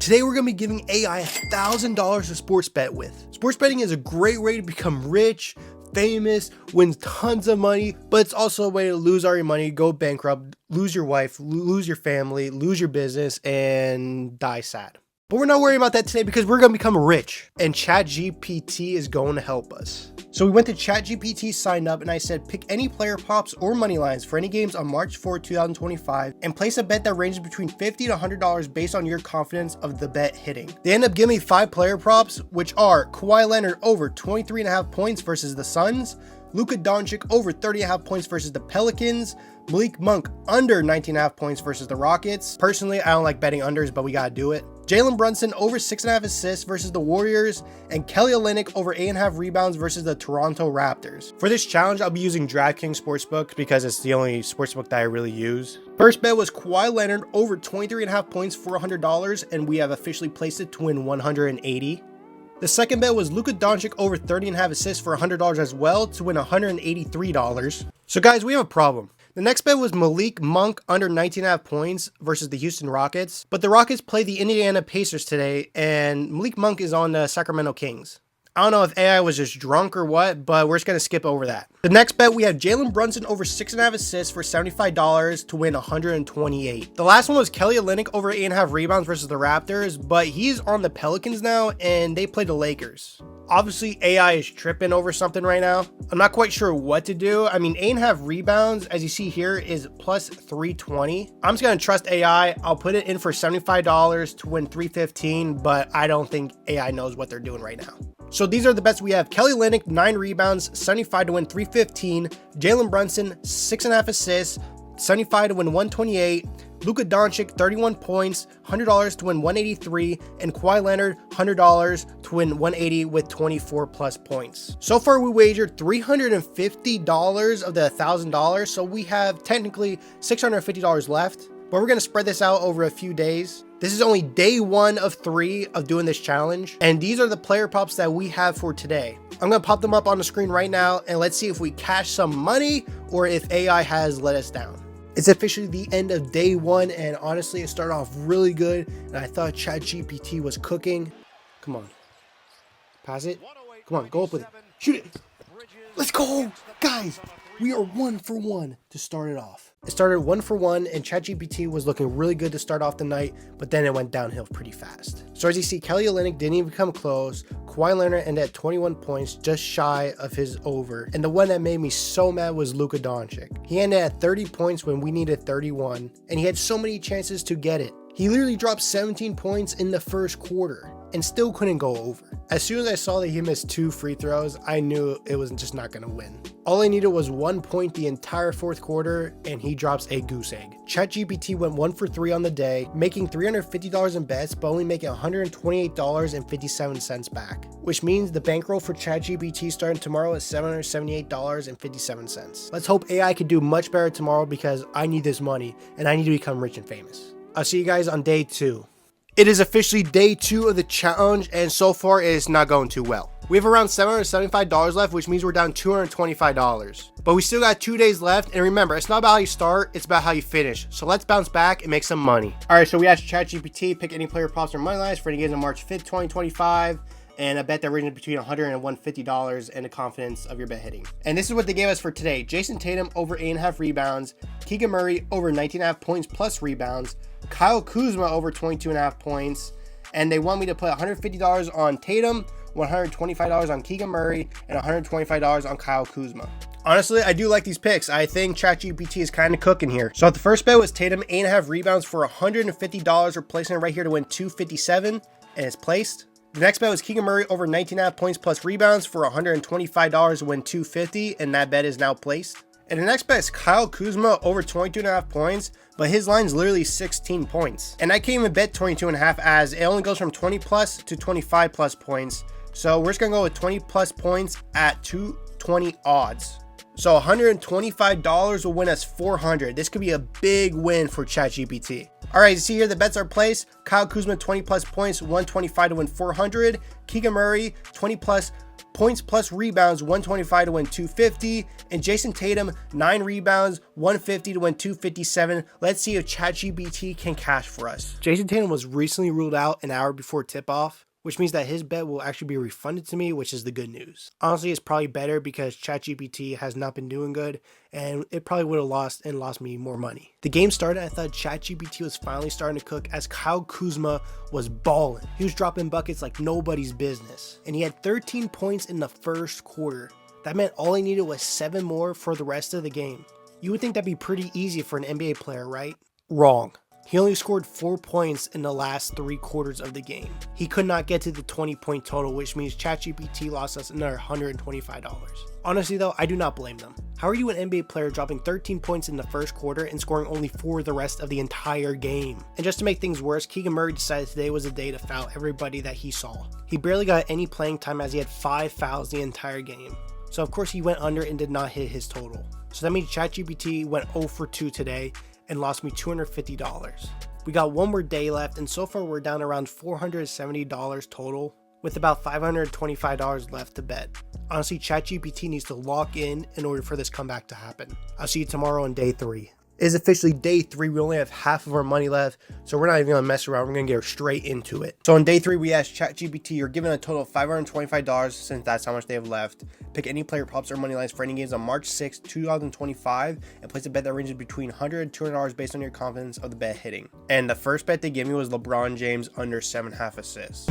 Today we're going to be giving AI $1,000 to sports bet with. Sports betting is a great way to become rich, famous, win tons of money, but it's also a way to lose all your money, go bankrupt, lose your wife, lose your family, lose your business, and die sad. But we're not worrying about that today because we're going to become rich, and ChatGPT is going to help us. So we went to ChatGPT, signed up, and I said pick any player props or money lines for any games on March 4, 2025, and place a bet that ranges between $50 to $100 based on your confidence of the bet hitting. They end up giving me 5 player props, which are Kawhi Leonard over 23.5 points versus the Suns, Luka Doncic over 30.5 points versus the Pelicans, Malik Monk under 19.5 points versus the Rockets. Personally, I don't like betting unders, but we gotta do it. Jalen Brunson over 6.5 assists versus the Warriors, and Kelly Olynyk over 8.5 rebounds versus the Toronto Raptors. For this challenge, I'll be using DraftKings Sportsbook because it's the only sportsbook that I really use. First bet was Kawhi Leonard over 23.5 points for $100, and we have officially placed it to win $180. The second bet was Luka Doncic over 30.5 assists for $100 as well to win $183. So guys, we have a problem. The next bet was Malik Monk under 19.5 points versus the Houston Rockets, but the Rockets play the Indiana Pacers today, and Malik Monk is on the Sacramento Kings. I don't know if AI was just drunk or what, but we're just going to skip over that. The next bet, we have Jalen Brunson over 6.5 assists for $75 to win $128. The last one was Kelly Olynyk over 8.5 rebounds versus the Raptors, but he's on the Pelicans now, and they play the Lakers. Obviously, AI is tripping over something right now. I'm not quite sure what to do. I mean, 8.5 rebounds, as you see here, is plus 320. I'm just going to trust AI. I'll put it in for $75 to win $315, but I don't think AI knows what they're doing right now. So these are the bets we have. Kelly Olynyk, 9 rebounds, 75 to win $315. Jalen Brunson, 6.5 assists, 75 to win $128. Luka Doncic, 31 points, $100 to win $183, and Kawhi Leonard, $100 to win $180 with 24 plus points. So far, we wagered $350 of the $1,000, so we have technically $650 left, but we're going to spread this out over a few days. This is only day 1 of 3 of doing this challenge, and these are the player props that we have for today. I'm going to pop them up on the screen right now, and let's see if we cash some money or if AI has let us down. It's officially the end of day 1, and honestly, it started off really good, and I thought ChatGPT was cooking. Come on. Pass it. Come on, go up with it. Shoot it. Let's go. Guys, we are 1 for 1 to start it off. It started 1 for 1, and ChatGPT was looking really good to start off the night, but then it went downhill pretty fast. So as you see, Kelly Olynyk didn't even come close. Kawhi Leonard ended at 21 points, just shy of his over. And the one that made me so mad was Luka Doncic. He ended at 30 points when we needed 31, and he had so many chances to get it. He literally dropped 17 points in the first quarter and still couldn't go over. As soon as I saw that he missed 2 free throws, I knew it was just not going to win. All I needed was 1 point the entire fourth quarter, and he drops a goose egg. ChatGPT went 1 for 3 on the day, making $350 in bets, but only making $128.57 back, which means the bankroll for ChatGPT starting tomorrow is $778.57. Let's hope AI can do much better tomorrow because I need this money, and I need to become rich and famous. I'll see you guys on day 2. It is officially day 2 of the challenge, and so far it is not going too well. We have around $775 left, which means we're down $225. But we still got 2 days left, and remember, it's not about how you start, it's about how you finish. So let's bounce back and make some money. Alright, so we asked ChatGPT, pick any player props or money lines for any games on March 5th, 2025. And a bet that ranges between $100 and $150 and the confidence of your bet hitting. And this is what they gave us for today. Jason Tatum over 8.5 rebounds, Keegan Murray over 19.5 points plus rebounds, Kyle Kuzma over 22.5 points, and they want me to put $150 on Tatum, $125 on Keegan Murray, and $125 on Kyle Kuzma. Honestly, I do like these picks. I think ChatGPT is kind of cooking here. So the first bet was Tatum 8.5 rebounds for $150. We're placing it right here to win $257, and it's placed. The next bet was Keegan Murray over 19.5 points plus rebounds for $125 to win $250, and that bet is now placed. And the next bet is Kyle Kuzma over 22.5 points, but his line's literally 16 points. And I can't even bet 22.5 as it only goes from 20 plus to 25 plus points. So we're just gonna go with 20 plus points at 220 odds. So $125 will win us $400. This could be a big win for ChatGPT. All right, see here, the bets are placed. Kyle Kuzma, 20 plus points, $125 to win $400. Keegan Murray, 20 plus points plus rebounds, 125 to win 250. And Jason Tatum, 9 rebounds, 150 to win 257. Let's see if ChatGPT can cash for us. Jason Tatum was recently ruled out an hour before tip-off, which means that his bet will actually be refunded to me, which is the good news. Honestly, it's probably better because ChatGPT has not been doing good, and it probably would have lost me more money. The game started, I thought ChatGPT was finally starting to cook as Kyle Kuzma was balling. He was dropping buckets like nobody's business, and he had 13 points in the first quarter. That meant all he needed was 7 more for the rest of the game. You would think that'd be pretty easy for an NBA player, right? Wrong. He only scored 4 points in the last 3 quarters of the game. He could not get to the 20-point total, which means ChatGPT lost us another $125. Honestly though, I do not blame them. How are you an NBA player dropping 13 points in the first quarter and scoring only 4 the rest of the entire game? And just to make things worse, Keegan Murray decided today was a day to foul everybody that he saw. He barely got any playing time as he had 5 fouls the entire game. So of course he went under and did not hit his total. So that means ChatGPT went 0 for 2 today and lost me $250. We got one more day left, and so far we're down around $470 total, with about $525 left to bet. Honestly, ChatGPT needs to lock in order for this comeback to happen. I'll see you tomorrow on day 3. It is officially day 3. We only have half of our money left, so we're not even gonna mess around. We're gonna get straight into it. So on day 3, we asked ChatGPT, you're given a total of $525 since that's how much they have left. Pick any player props or money lines for any games on March 6, 2025, and place a bet that ranges between $100 and $200 based on your confidence of the bet hitting. And the first bet they gave me was LeBron James under 7.5 assists.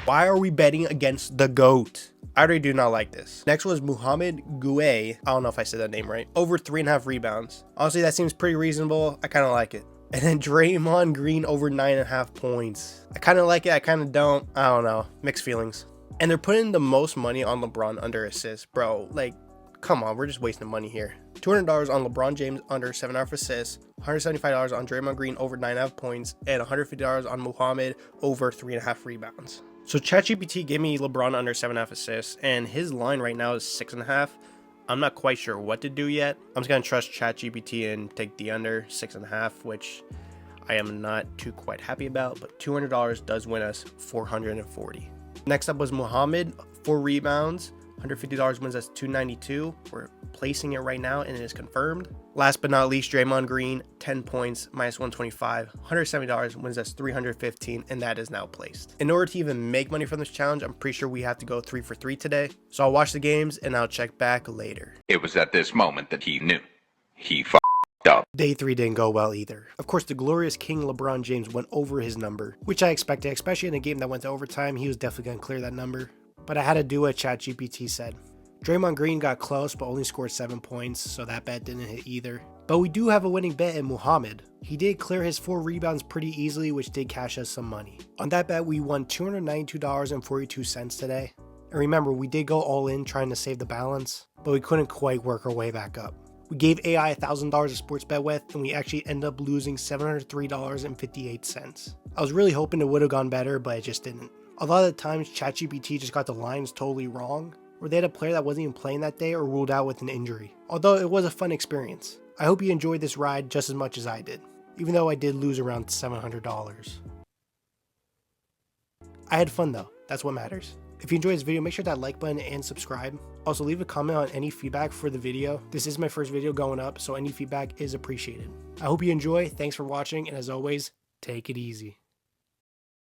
Why are we betting against the GOAT? I already do not like this. Next was Muhammad Gueye. I don't know if I said that name right. Over 3.5 rebounds. Honestly, that seems pretty reasonable. I kind of like it. And then Draymond Green over 9.5 points. I kind of like it. I kind of don't. I don't know. Mixed feelings. And they're putting the most money on LeBron under assists. Bro, like, come on. We're just wasting money here. $200 on LeBron James under 7.5 assists. $175 on Draymond Green over 9.5 points. And $150 on Muhammad over 3.5 rebounds. So ChatGPT gave me LeBron under 7.5 assists, and his line right now is 6.5. I'm not quite sure what to do yet. I'm just gonna trust ChatGPT and take the under 6.5, which I am not too quite happy about, but $200 does win us $440. Next up was Muhammad, 4 rebounds. $150 wins us $292. We're placing it right now and it is confirmed. Last but not least, Draymond Green, 10 points, minus 125. $170 wins us $315, and that is now placed. In order to even make money from this challenge, I'm pretty sure we have to go 3 for 3 today. So I'll watch the games and I'll check back later. It was at this moment that he knew. He f***ed up. Day 3 didn't go well either. Of course, the glorious King LeBron James went over his number, which I expected, especially in a game that went to overtime. He was definitely going to clear that number. But I had to do what ChatGPT said. Draymond Green got close but only scored 7 points, so that bet didn't hit either. But we do have a winning bet in Muhammad. He did clear his 4 rebounds pretty easily, which did cash us some money. On that bet, we won $292.42 today. And remember, we did go all in trying to save the balance, but we couldn't quite work our way back up. We gave AI $1,000 a sports bet with, and we actually ended up losing $703.58. I was really hoping it would have gone better, but it just didn't. A lot of the times, ChatGPT just got the lines totally wrong, or they had a player that wasn't even playing that day or ruled out with an injury. Although it was a fun experience. I hope you enjoyed this ride just as much as I did, even though I did lose around $700. I had fun though, that's what matters. If you enjoyed this video, make sure that like button and subscribe. Also leave a comment on any feedback for the video. This is my first video going up, so any feedback is appreciated. I hope you enjoy, thanks for watching, and as always, take it easy.